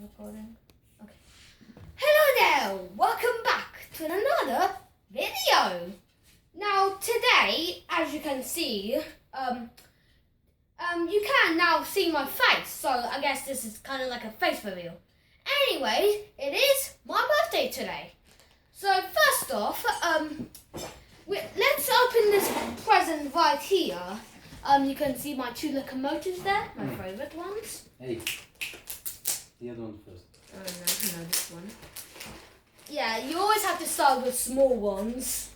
recording. Okay. Hello there! Welcome back to another video. Now today, as you can see, you can now see my face. So I guess this is kind of like a face reveal. Anyways, it is my birthday today. So first off, let's open this present right here. You can see my two locomotives there, my favorite ones. Hey, the other one first. Oh no, this one. Yeah, you always have to start with small ones.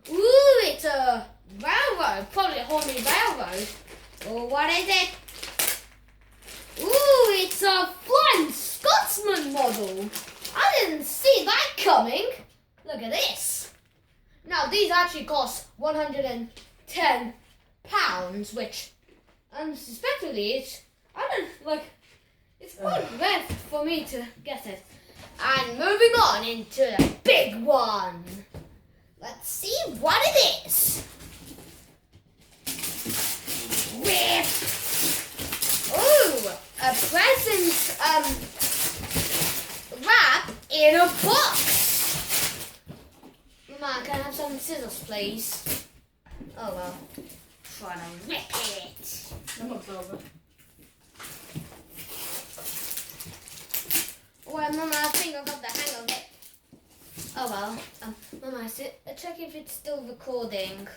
Ooh, it's a railroad, probably a Horny railroad. Or what is it? Ooh, it's a Flying Scotsman model. I didn't see that coming. Look at this. Now, these actually cost £110, which, unsuspectedly, it's quite rare for me to get it. And moving on into the big one. Let's see what it is. Rip. Ooh, a present wrap in a box. Mama, can I have some scissors, please? Oh well. Try to rip it. Well, Mama, I think I got the hang of it. Oh well. Mama, check if it's still recording.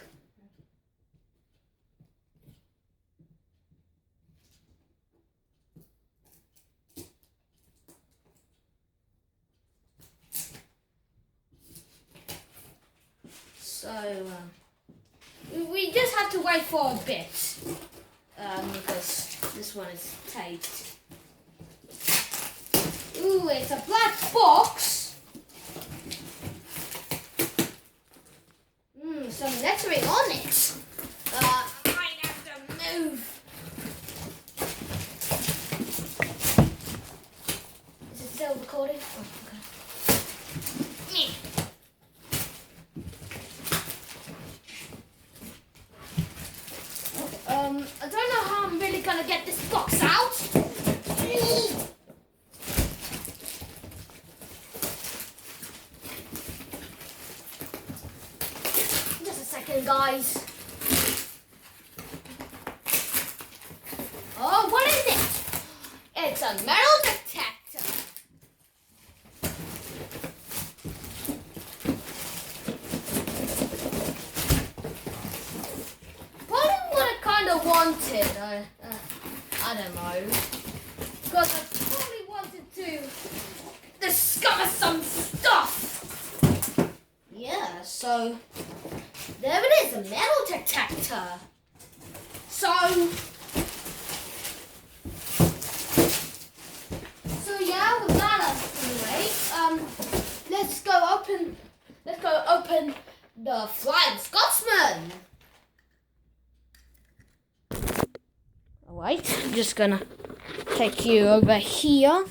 So, we just have to wait for a bit, because this one is taped. Ooh, it's a black box. Some lettering on it. I might have to move. Is it still recording? Oh, okay. I don't know how I'm really gonna get this box out. Just a second, guys. Oh, what is it? It's a metal detector. Wanted, I don't know, because I probably wanted to discover some stuff. Yeah, so there it is, a metal detector. So yeah, with that anyway, let's go open the Flying Scotsman. Alright, I'm just gonna take you over here.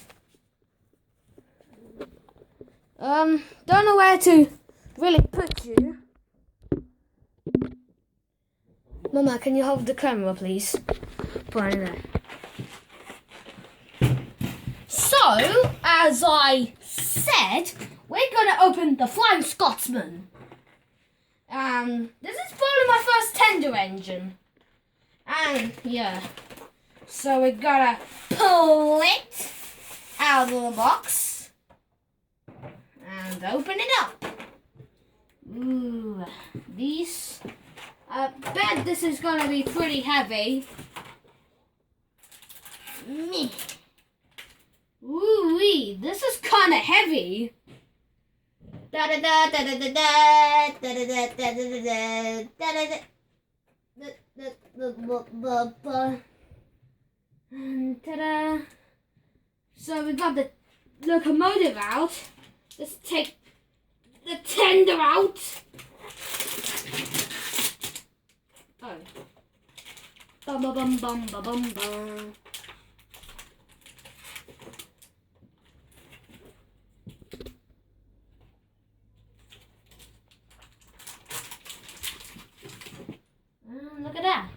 Don't know where to really put you. Mama, can you hold the camera, please? Put it in there. So, as I said, we're gonna open the Flying Scotsman. This is probably my first tender engine. And yeah, so we gotta pull it out of the box and open it up. Ooh, I bet this is gonna be pretty heavy. Ooh-wee, this is kinda heavy. Da da da da da da da da da da da da da. And ta-da! So we got the locomotive out. Let's take the tender out. Oh. Bum bum bum bum bum bum bum. Look at that.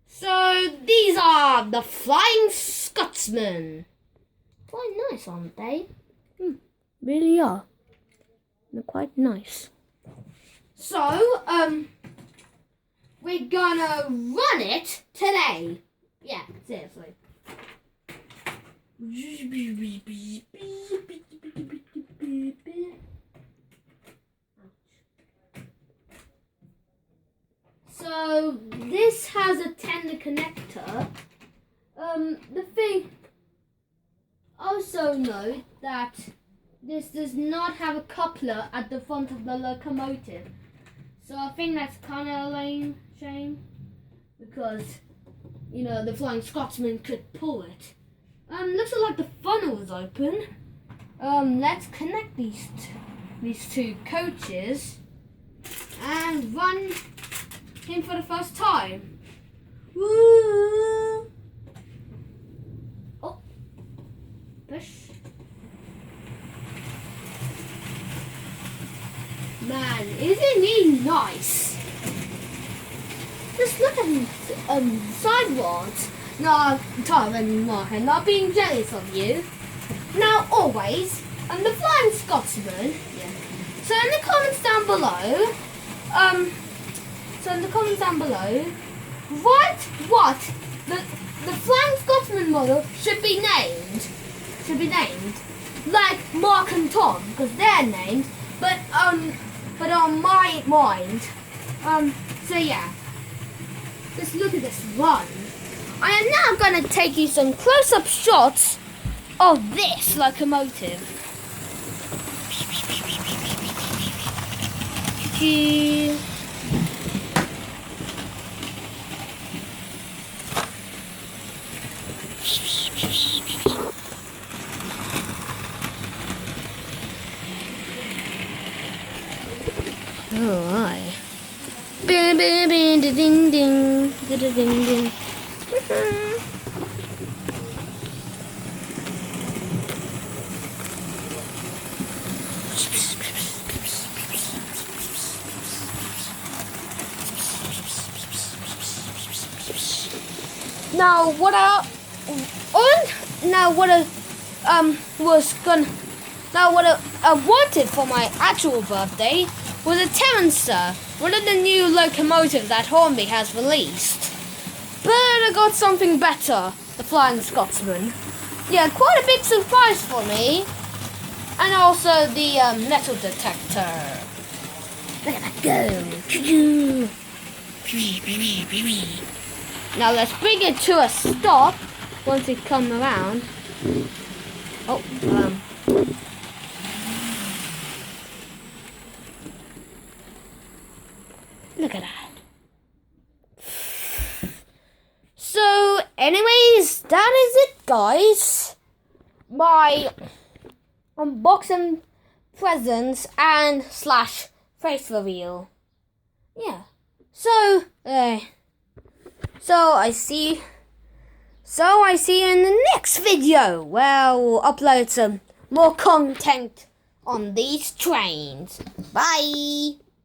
So these are have the Flying Scotsman. Quite nice, aren't they? Really are. They're quite nice. So, we're gonna run it today. Yeah, seriously. So this has a tender connector. The thing. Also note that this does not have a coupler at the front of the locomotive. So I think that's kind of a lame shame because the Flying Scotsman could pull it. Looks like the funnel is open. Let's connect these two coaches and run him for the first time. Woo! Oh, push. Man, isn't he nice? Just look at him sideways. No, Tom and Mark, I'm not being jealous of you. Now, always, I'm the Flying Scotsman. Yeah. So in the comments down below, write what the Flying Scotsman model should be named. Like Mark and Tom, because they're named, but on my mind. So yeah. Just look at this run. I am now going to take you some close-up shots of this locomotive. Oh, aye. Bing, bing, bing, ding, ding, ding, ding, ding. Now what I wanted for my actual birthday was a Terrancer, one of the new locomotives that Hornby has released. But I got something better, the Flying Scotsman. Yeah, quite a big surprise for me. And also the metal detector. Look at that go. Now let's bring it to a stop once it comes around. Oh, look at that. So, anyways, that is it, guys. My unboxing presents and / face reveal. Yeah. So I see you in the next video where we'll upload some more content on these trains. Bye.